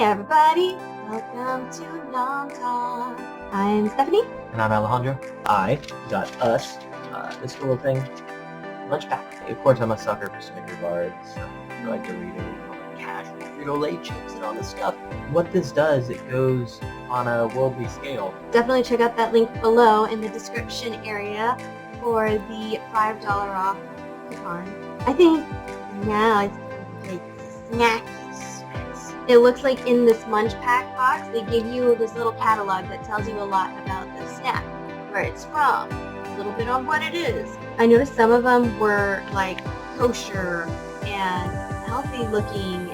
everybody, welcome to Long Talk. I'm Stephanie. And I'm Alejandro. I got us this little thing, lunch pack. Of course, I'm a sucker for Snicker bars. I like Doritos, casual Frito-Lay chips, and all this stuff. What this does, it goes on a worldly scale. Definitely check out that link below in the description area for the $5 off coupon. I think now it's like snacky snacks. It looks like in this Munch Pack box, they give you this little catalog that tells you a lot about the snack, where it's from, a little bit on what it is. I noticed some of them were like kosher and healthy looking.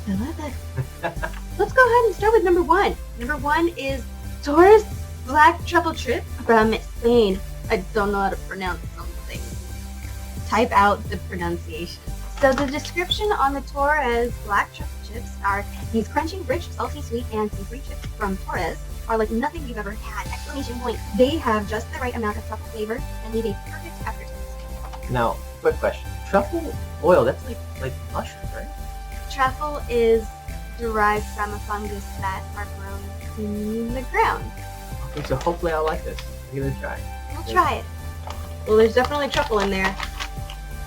I love that. Let's go ahead and start with number one. Number one is Torres Black Truffle Chip from Spain. I don't know how to pronounce something. Type out the pronunciation. So the description on the Torres Black Truffle Chips are these crunchy, rich, salty, sweet, and savory chips from Torres are like nothing you've ever had! Exclamation point. They have just the right amount of truffle flavor and leave a perfect aftertaste. Now, quick question. Truffle oil, that's like mushroom, right? Truffle is derived from a fungus that are grown in the ground. Okay, so hopefully I'll like this. Give it a try. We'll try it. Well, there's definitely truffle in there.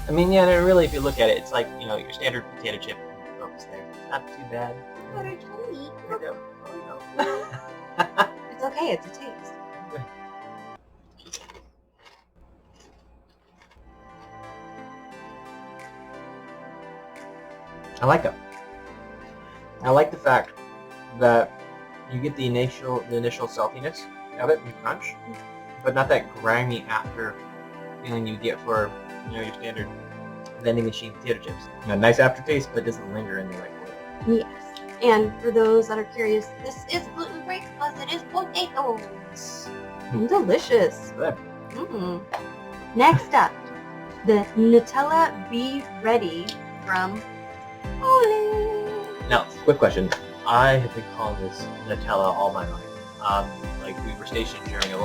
I mean, yeah, really, if you look at it, it's like, you know, your standard potato chip focus there. It's not too bad. What are you trying to eat? I know. Oh, no. It's okay, it's a taste. I like it. I like the fact that you get the initial saltiness of it and crunch, but not that grimy after feeling you get for, you know, your standard vending machine potato chips. You know, nice aftertaste, but doesn't linger in there like oil. Yes. And for those that are curious, this is gluten-free because it is potatoes. And delicious. Good. Next up, the Nutella Be Ready from Ole. Now, quick question. I have been calling this Nutella all my life. Like we were stationed during a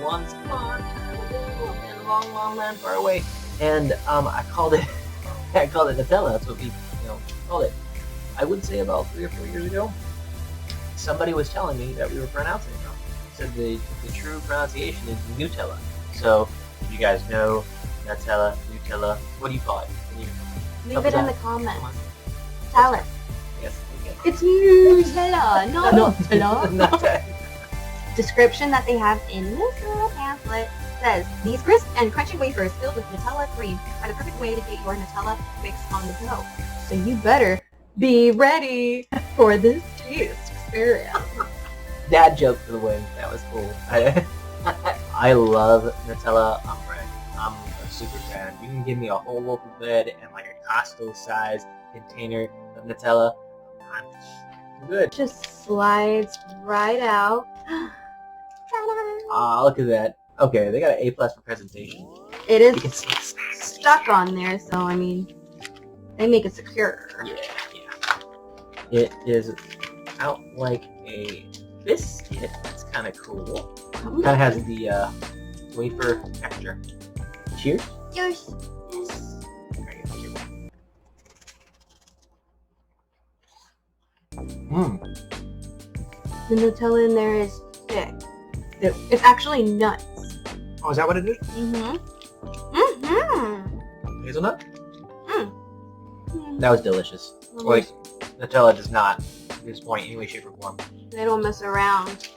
once upon a time ago in a long land far away, and I called it Nutella. That's what we called it. I would say about 3 or 4 years ago, somebody was telling me that we were pronouncing it wrong. Said the true pronunciation is Nutella. So if you guys know Nutella, what do you call it? Can you Leave it in the comments. Tell us. Yes. Okay. It's Nutella, not Nutella. Nutella. Description that they have in this little pamphlet says, these crisp and crunchy wafers filled with Nutella cream are the perfect way to get your Nutella fix on the go. So you better be ready for this taste experience. Dad joke for the win. That was cool. I love Nutella. I'm a super fan. You can give me a whole loaf of bread and like a Costco-sized container of Nutella. I'm good. Just slides right out. Ah, look at that. Okay, they got an A+ for presentation. It is You can see the snacks. stuck on there, so I mean, they make it secure. Yeah. It is out like a biscuit. It's kind of cool. Kind of has the wafer texture. Cheers. Yours. The Nutella in there is thick. It's actually nuts. Oh, is that what it is? Hazelnut? That was delicious. Like, Nutella does not disappoint in any way, shape, or form. They don't mess around.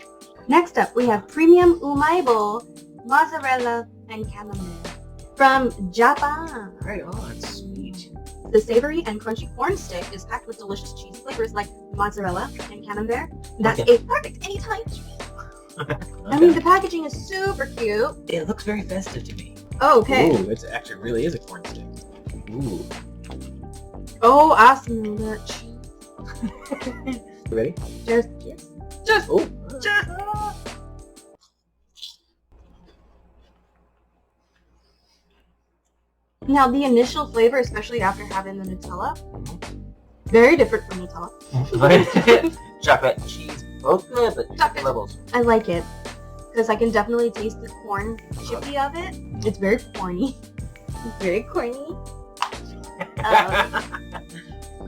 Next up, we have Premium Umaibo Mozzarella and Camembert from Japan. Right on, sweet. The savory and crunchy corn stick is packed with delicious cheesy flavors like mozzarella and camembert. That's a perfect anytime treat. Okay. I mean, the packaging is super cute. It looks very festive to me. Oh, okay. Ooh, it actually really is a corn stick. Ooh. Oh, I smell that cheese. You ready? Cheers. Cheers. Oh. Cheers. Now, the initial flavor, especially after having the Nutella, very different from Nutella. Chocolate, cheese, both good, but different levels. I like it because I can definitely taste the corn chippy of it. It's very corny. It's very corny.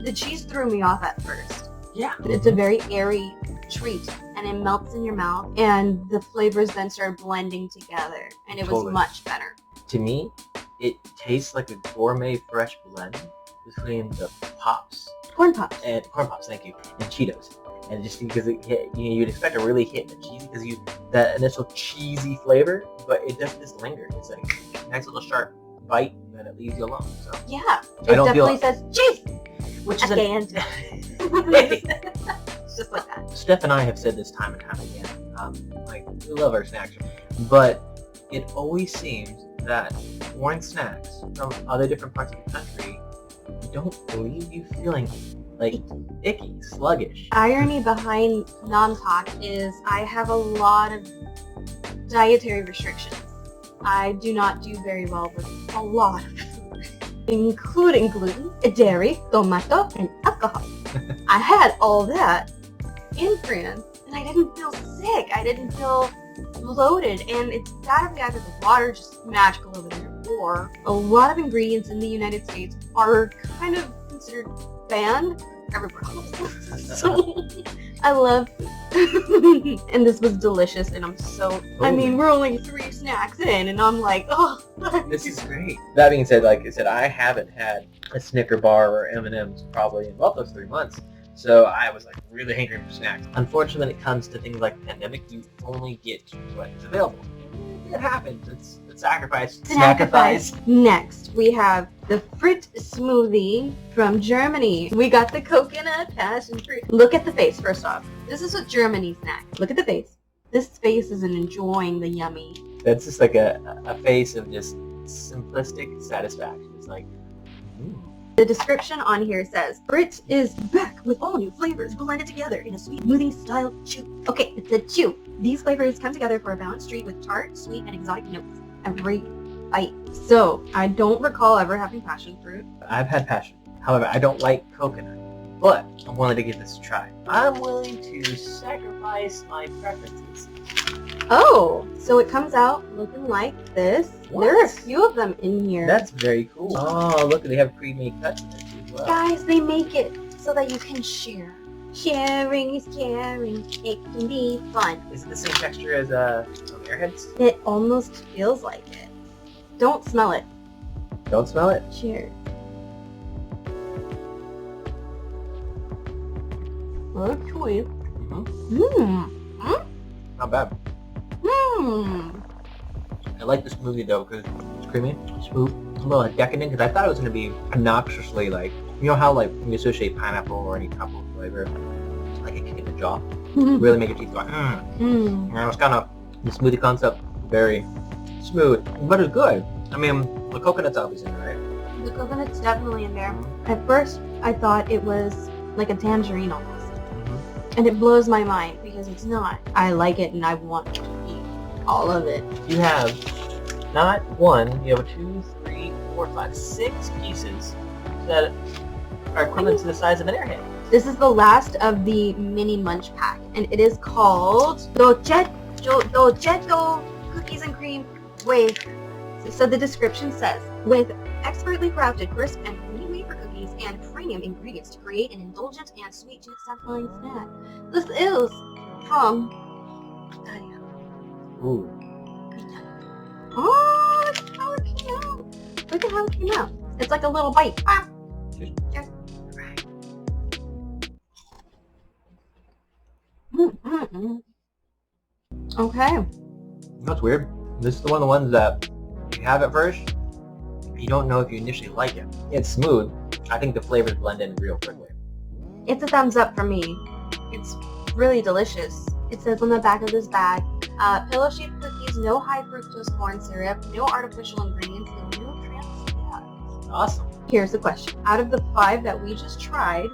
The cheese threw me off at first. Yeah. It's a very airy treat, and it melts in your mouth, and the flavors then start blending together, and it was Totally. much better. To me, it tastes like a gourmet fresh blend between the Pops Corn Pops. and Corn Pops, thank you, and Cheetos. And just because it hit, you'd expect to really hit the cheesy because that initial cheesy flavor, but it doesn't just linger. It's like a nice little sharp bite, and then it leaves you alone. So Yeah, it I don't feel- definitely says cheese which at is the a, end. It's just like that. Steph and I have said this time and time again. Like we love our snacks, but it always seems that foreign snacks from other different parts of the country don't leave you feeling like icky, sluggish. Irony behind Nam Talk is I have a lot of dietary restrictions. I do not do very well with a lot of food, including gluten, dairy, tomato, and alcohol. I had all that in France, and I didn't feel sick. I didn't feel bloated, and it's gotta be either the water just magical over there, or a lot of ingredients in the United States are kind of considered banned everywhere else. So I love food. And this was delicious, and I'm so, I mean, we're only 3 snacks in, and I'm like, oh. This is great. That being said, like I said, I haven't had a Snicker bar or M&M's probably in about those 3 months. So I was like really hungry for snacks. Unfortunately, when it comes to things like the pandemic, you only get what's available. It happens. It's sacrifice. Sacrifice. Next, we have the Frit smoothie from Germany. We got the coconut passion fruit. Look at the face, first off. This is a Germany snack. Look at the face. This face isn't enjoying the yummy. That's just like a face of just simplistic satisfaction. It's like, The description on here says, Frit is back with all new flavors blended together in a sweet smoothie style chew. Okay, it's a chew. These flavors come together for a balanced treat with tart, sweet, and exotic notes every bite. So, I don't recall ever having passion fruit. I've had passion. However, I don't like coconut. But I'm willing to give this a try. I'm willing to sacrifice my preferences. Oh, so it comes out looking like this. What? There are a few of them in here. That's very cool. Oh, look, they have pre-made cuts in there too as well. Guys, they make it so that you can share. Sharing is caring. It can be fun. Is it the same texture as Airheads? It almost feels like it. Don't smell it. Don't smell it? Cheers. Okay. Mmm. Not bad. Mmm. I like the smoothie though because it's creamy, smooth, a little decadent. Because I thought it was gonna be obnoxiously like, you know how like when you associate pineapple or any tropical flavor, it's like a kick in the jaw, really make your teeth go. And it was kind of the smoothie concept, very smooth, but it's good. I mean, the coconut's obviously in there, right? The coconut's definitely in there. At first, I thought it was like a tangerine almost. And it blows my mind because it's not. I like it and I want to eat all of it. You have not one, you have 2, 3, 4, 5, 6 pieces that are equivalent to the size of an Airhead. This is the last of the mini munch pack, and it is called Dolcetto Cookies and Cream Wafer. So the description says, with expertly crafted crisp and creamy wafer cookies and premium ingredients to create an indulgent and sweet yet satisfying snack. This is from Italia. Ooh. Oh, look at how it came out. Look at how it came out. It's like a little bite. Ah. Cheers. Okay. That's weird. This is one of the ones that you have at first, you don't know if you initially like it. It's smooth. I think the flavors blend in real quickly. It's a thumbs up for me. It's really delicious. It says on the back of this bag, pillow-shaped cookies, no high fructose corn syrup, no artificial ingredients, and no trans fats. Awesome. Here's the question. Out of the 5 that we just tried,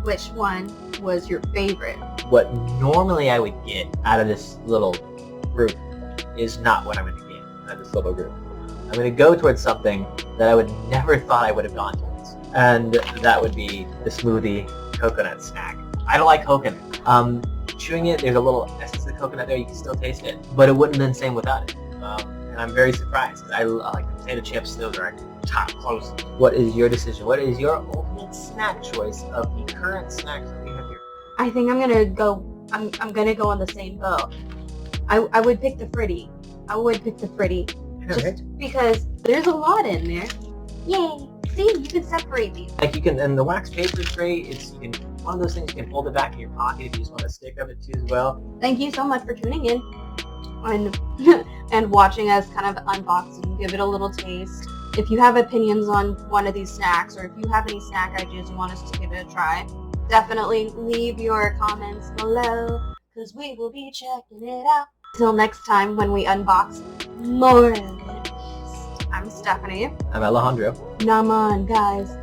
which one was your favorite? What normally I would get out of this little group is not what I'm going to get out of this little group. I'm going to go towards something that I would never thought I would have gone towards. And that would be the smoothie coconut snack. I don't like coconut. Chewing it, there's a little essence of coconut there, you can still taste it, but it wouldn't have been the same without it. And I'm very surprised, because I like potato chips, those are top close. What is your decision? What is your ultimate snack choice of the current snacks that we have here? I think I'm gonna go. I'm gonna go on the same boat. I would pick the Fritty. I would pick the Fritty. Just because there's a lot in there. Yay! See, you can separate these. Like you can, and the wax paper is great. It's one of those things you can hold it back in your pocket if you just want to stick of it too as well. Thank you so much for tuning in and and watching us kind of unbox and give it a little taste. If you have opinions on one of these snacks, or if you have any snack ideas you want us to give it a try, definitely leave your comments below, because we will be checking it out. Till next time when we unbox more of it. I'm Stephanie. I'm Alejandro. Naman, guys.